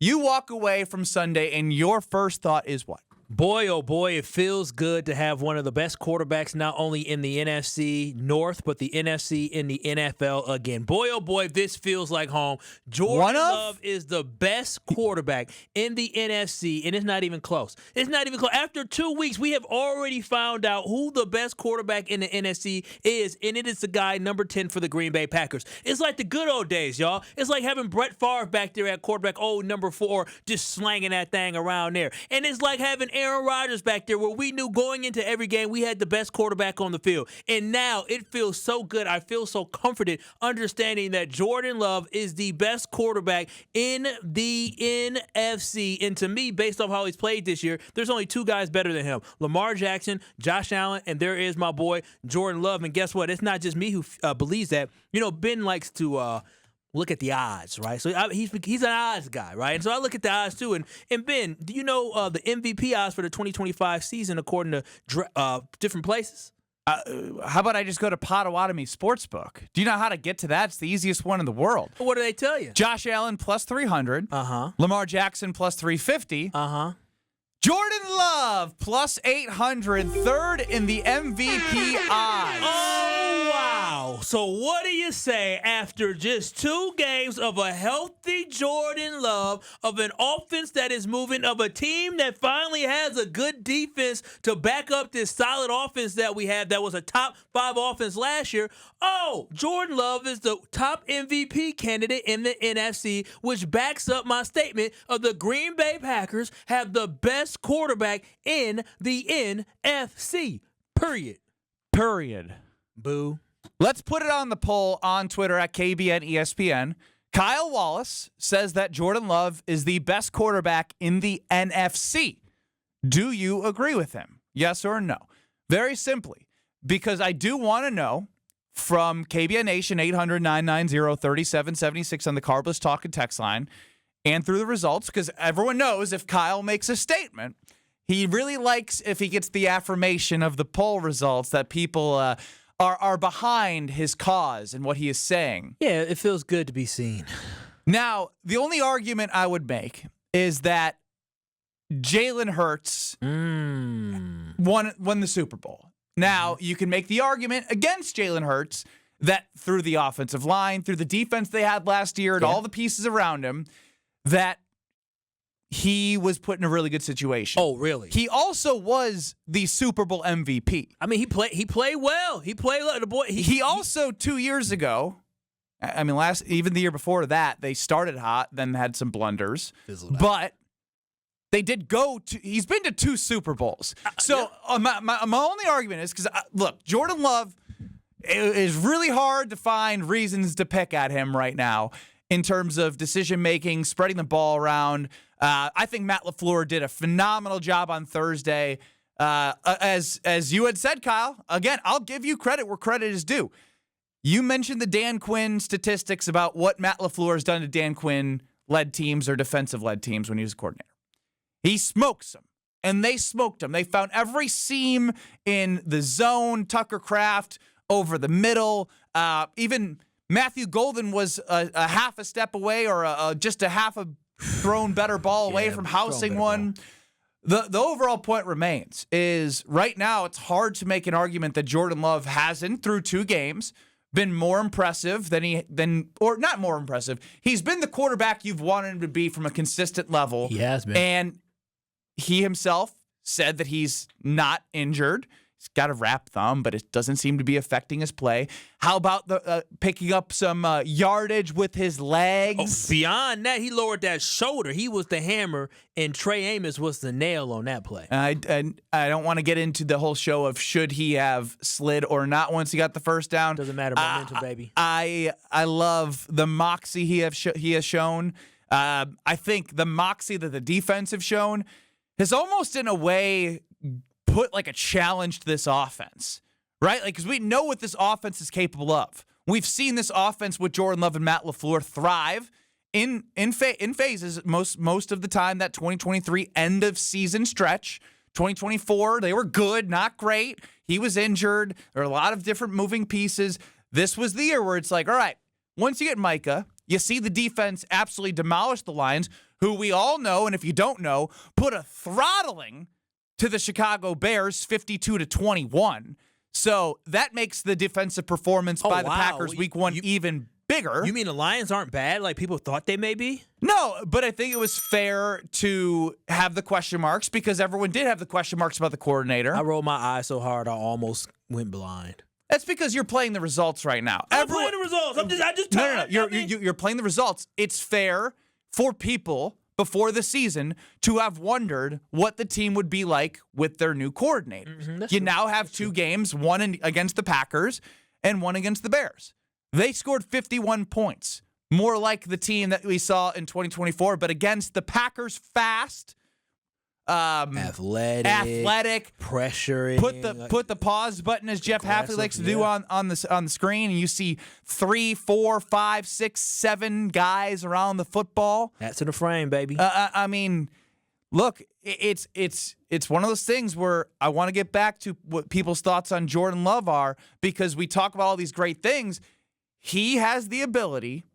You walk away from Sunday, and your first thought is what? Boy, oh boy, it feels good to have one of the best quarterbacks not only in the NFC North, but the NFC in the NFL again. Boy, oh boy, this feels like home. Jordan Love is the best quarterback in the NFC, and it's not even close. It's not even close. After 2 weeks, we have already found out who the best quarterback in the NFC is, and it is the guy number 10 for the Green Bay Packers. It's like the good old days, y'all. It's like having Brett Favre back there at quarterback, number 4, just slanging that thing around there. And it's like having Aaron Rodgers back there where we knew going into every game we had the best quarterback on the field. And now it feels so good. I feel so comforted understanding that Jordan Love is the best quarterback in the NFC. And to me, based off how he's played this year, there's only 2 guys better than him. Lamar Jackson, Josh Allen, and there is my boy Jordan Love. And guess what? It's not just me who believes that. You know, Ben likes to look at the odds, right? So he's an odds guy, right? And so I look at the odds too. And Ben, do you know the MVP odds for the 2025 season according to different places? How about I just go to Potawatomi Sportsbook? Do you know how to get to that? It's the easiest one in the world. What do they tell you? Josh Allen plus 300. Lamar Jackson plus 350. Jordan Love plus 800, third in the MVP odds. Oh, wow. So what do you say after just 2 games of a healthy Jordan Love, of an offense that is moving, of a team that finally has a good defense to back up this solid offense that we had that was a top 5 offense last year? Oh, Jordan Love is the top MVP candidate in the NFC, which backs up my statement of the Green Bay Packers have the best quarterback in the NFC. Period. Boo. Let's put it on the poll on Twitter at KBN ESPN. Kyle Wallace says that Jordan Love is the best quarterback in the NFC. Do you agree with him? Yes or no? Very simply, because I do want to know from KBN Nation 800-990-3776 on the Carbless Talk and text line and through the results, because everyone knows if Kyle makes a statement, he really likes if he gets the affirmation of the poll results that people are behind his cause and what he is saying. Yeah, it feels good to be seen. Now, the only argument I would make is that Jalen Hurts won the Super Bowl. Now, you can make the argument against Jalen Hurts that through the offensive line, through the defense they had last year, and all the pieces around him, that he was put in a really good situation. Oh, really? He also was the Super Bowl MVP. I mean, he played well. He played well. The boy. He also 2 years ago, I mean, even the year before that, they started hot, then had some blunders, but they did go to. He's been to 2 Super Bowls. So my only argument is because look, Jordan Love, it is really hard to find reasons to pick at him right now in terms of decision making, spreading the ball around. I think Matt LaFleur did a phenomenal job on Thursday. As you had said, Kyle, again, I'll give you credit where credit is due. You mentioned the Dan Quinn statistics about what Matt LaFleur has done to Dan Quinn-led teams or defensive-led teams when he was a coordinator. He smokes them, and they smoked him. They found every seam in the zone, Tucker Kraft over the middle. Even Matthew Golden was a half a step away or just a half a thrown better ball away from housing one. The overall point remains is right now it's hard to make an argument that Jordan Love hasn't, through 2 games, been more impressive or not more impressive. He's been the quarterback you've wanted him to be from a consistent level. He has been. And he himself said that he's not injured. He's got a wrapped thumb, but it doesn't seem to be affecting his play. How about the picking up some yardage with his legs? Oh, beyond that, he lowered that shoulder. He was the hammer, and Trey Amos was the nail on that play. I don't want to get into the whole show of should he have slid or not once he got the first down. Doesn't matter, momentum, baby. I love the moxie he has shown. I think the moxie that the defense have shown has almost in a way put like a challenge to this offense, right? Like, because we know what this offense is capable of. We've seen this offense with Jordan Love and Matt LaFleur thrive in phases most of the time. That 2023 end of season stretch, 2024 they were good, not great. He was injured. There are a lot of different moving pieces. This was the year where it's like, all right, once you get Micah, You see the defense absolutely demolish the Lions, who we all know, and if you don't know, put a throttling to the Chicago Bears 52-21. So that makes the defensive performance by the Packers week one even bigger. You mean the Lions aren't bad like people thought they may be? No, but I think it was fair to have the question marks because everyone did have the question marks about the coordinator. I rolled my eyes so hard I almost went blind. That's because you're playing the results right now. I'm playing the results. No. You're playing the results. It's fair for people before the season to have wondered what the team would be like with their new coordinator. You now have two games, one against the Packers and one against the Bears. They scored 51 points, more like the team that we saw in 2024, but against the Packers fast, athletic, pressuring. Put the pause button, as Jeff Hafley likes to do on the screen, and you see 3, 4, 5, 6, 7 guys around the football. That's in the frame, baby. I mean, look, it's one of those things where I want to get back to what people's thoughts on Jordan Love are, because we talk about all these great things. He has the ability,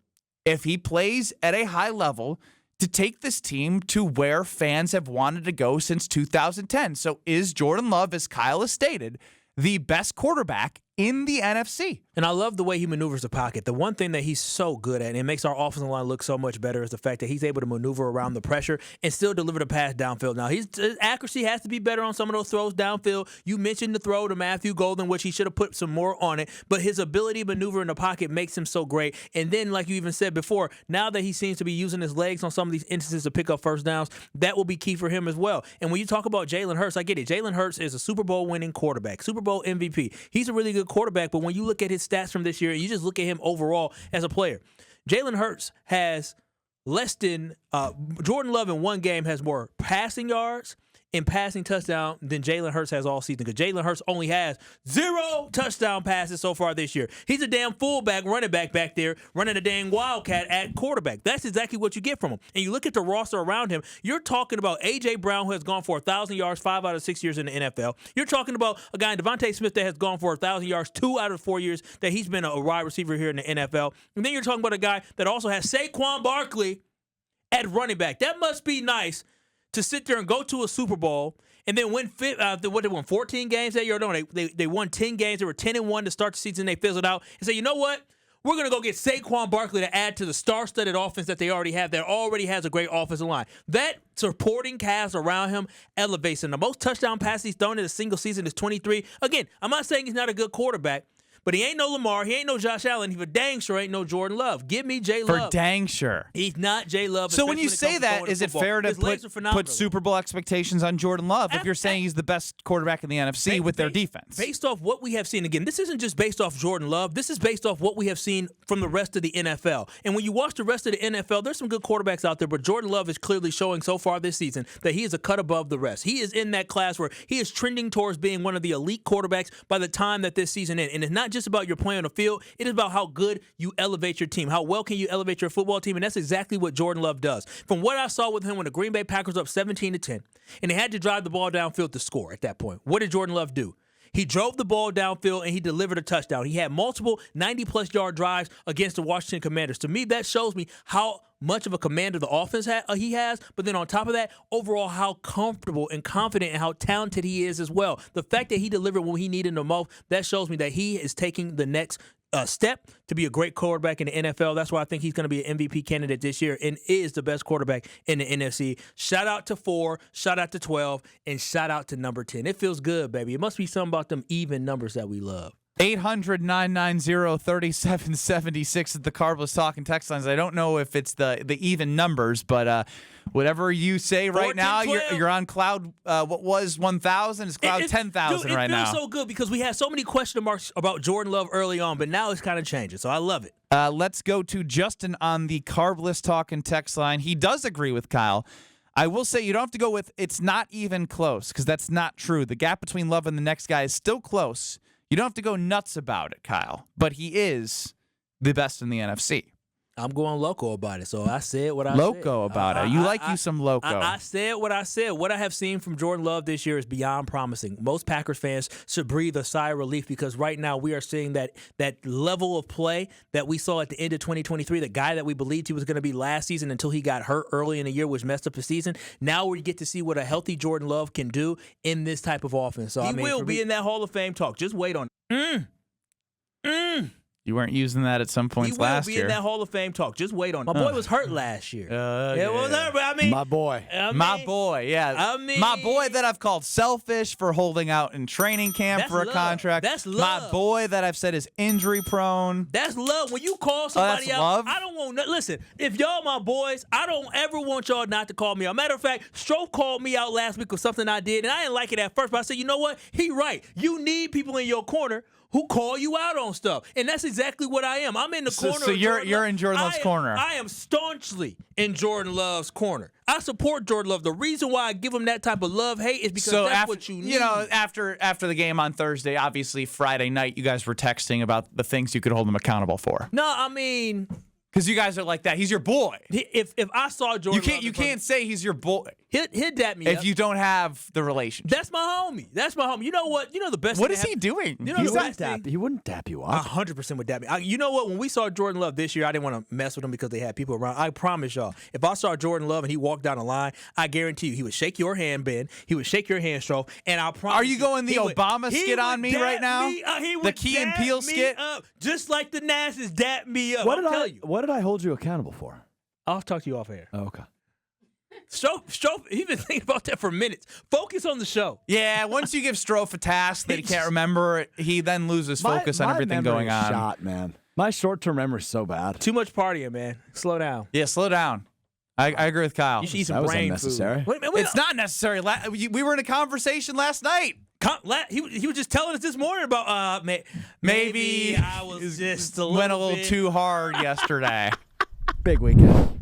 if he plays at a high level, to take this team to where fans have wanted to go since 2010. So is Jordan Love, as Kyle has stated, the best quarterback in the NFC? And I love the way he maneuvers the pocket. The one thing that he's so good at, and it makes our offensive line look so much better, is the fact that he's able to maneuver around the pressure and still deliver the pass downfield. Now, his accuracy has to be better on some of those throws downfield. You mentioned the throw to Matthew Golden, which he should have put some more on it, but his ability to maneuver in the pocket makes him so great. And then, like you even said before, now that he seems to be using his legs on some of these instances to pick up first downs, that will be key for him as well. And when you talk about Jalen Hurts, I get it. Jalen Hurts is a Super Bowl winning quarterback, Super Bowl MVP. He's a really good quarterback, but when you look at his stats from this year, you just look at him overall as a player. Jalen Hurts has less than Jordan Love in one game has more passing yards and passing touchdown than Jalen Hurts has all season, because Jalen Hurts only has 0 touchdown passes so far this year. He's a damn fullback running back there running a dang wildcat at quarterback. That's exactly what you get from him. And you look at the roster around him, you're talking about A.J. Brown, who has gone for 1,000 yards 5 out of 6 years in the NFL. You're talking about a guy, Devontae Smith, that has gone for 1,000 yards 2 out of 4 years that he's been a wide receiver here in the NFL. And then you're talking about a guy that also has Saquon Barkley at running back. That must be nice to sit there and go to a Super Bowl and then win. They won 14 games that year. No, they won 10 games. They were 10-1 to start the season. They fizzled out and say, you know what? We're going to go get Saquon Barkley to add to the star-studded offense that they already have. That already has a great offensive line. That supporting cast around him elevates him. The most touchdown passes he's thrown in a single season is 23. Again, I'm not saying he's not a good quarterback, but he ain't no Lamar. He ain't no Josh Allen. He for dang sure ain't no Jordan Love. Give me J. Love. For dang sure. He's not J. Love. So when you say that, is it fair to put Super Bowl expectations on Jordan Love if you're saying he's the best quarterback in the NFC with their defense? Based off what we have seen, again, this isn't just based off Jordan Love. This is based off what we have seen from the rest of the NFL. And when you watch the rest of the NFL, there's some good quarterbacks out there, but Jordan Love is clearly showing so far this season that he is a cut above the rest. He is in that class where he is trending towards being one of the elite quarterbacks by the time that this season ends. And it's not just about your play on the field. It is about how good you elevate your team. How well can you elevate your football team? And that's exactly what Jordan Love does. From what I saw with him when the Green Bay Packers were up 17-10, and they had to drive the ball downfield to score at that point, what did Jordan Love do? He drove the ball downfield and he delivered a touchdown. He had multiple 90-plus yard drives against the Washington Commanders. To me, that shows me how much of a commander the offense he has, but then on top of that, overall how comfortable and confident and how talented he is as well. The fact that he delivered when he needed the most, that shows me that he is taking the next step to be a great quarterback in the NFL. That's why I think he's going to be an MVP candidate this year and is the best quarterback in the NFC. Shout out to 4, shout out to 12, and shout out to number 10. It feels good, baby. It must be something about them even numbers that we love. 800-990-3776 is the Carbless talking text lines. I don't know if it's the even numbers, but whatever you say right now, you're on cloud. What was 1,000 is cloud 10,000 right now. It feels so good because we had so many question marks about Jordan Love early on, but now it's kind of changing, so I love it. Let's go to Justin on the Carbless talking text line. He does agree with Kyle. I will say you don't have to go with it's not even close because that's not true. The gap between Love and the next guy is still close. You don't have to go nuts about it, Kyle, but he is the best in the NFC. I'm going loco about it. So I said what I said. Loco about it. You like you some loco. I said what I said. What I have seen from Jordan Love this year is beyond promising. Most Packers fans should breathe a sigh of relief because right now we are seeing that level of play that we saw at the end of 2023, the guy that we believed he was going to be last season until he got hurt early in the year, which messed up the season. Now we get to see what a healthy Jordan Love can do in this type of offense. So, he will be in that Hall of Fame talk. Just wait on it. You weren't using that at some points last year. He will be in that Hall of Fame talk. Just wait on My it. boy was hurt last year. It was hurt, but I mean, my boy. My boy, yeah. My boy that I've called selfish for holding out in training camp for a contract. That's love. My boy that I've said is injury prone. That's love. When you call somebody that's out, love? I don't want. Listen, if y'all my boys, I don't ever want y'all not to call me out. Matter of fact, Strofe called me out last week for something I did, and I didn't like it at first. But I said, you know what? He right. You need people in your corner who call you out on stuff. And that's exactly what I am. I'm in the corner. So you're in Jordan Love's corner. I am staunchly in Jordan Love's corner. I support Jordan Love. The reason why I give him that type of love-hate is because that's what you need. You know, after the game on Thursday, obviously Friday night, you guys were texting about the things you could hold him accountable for. No, I mean, because you guys are like that. He's your boy. If I saw Jordan, you can't say he's your boy. He'll dap me if up. you don't have the relationship. That's my homie. That's my homie. You know what? You know the best. What is he doing? You know He wouldn't dap you up. 100% would dap me. You know what? When we saw Jordan Love this year, I didn't want to mess with him because they had people around. I promise y'all, if I saw Jordan Love and he walked down the line, I guarantee you he would shake your hand, Ben. He would shake your hand, Strofe. And I promise. Are you going the Obama skit on me right now? The Key and Peele skit, just like the Nasses dap me up. What did I hold you accountable for? I'll talk to you off air. Oh, okay. Strofe, he's been thinking about that for minutes. Focus on the show. Yeah, once you give Strofe a task that he can't remember, he then loses focus on everything going on. Shot, man. My short-term memory is so bad. Too much partying, man. Slow down. Yeah, slow down. I agree with Kyle. You should eat some brain food. Wait, it's not necessary. We were in a conversation last night. He was just telling us this morning about maybe I was just went a little too hard yesterday. Big weekend.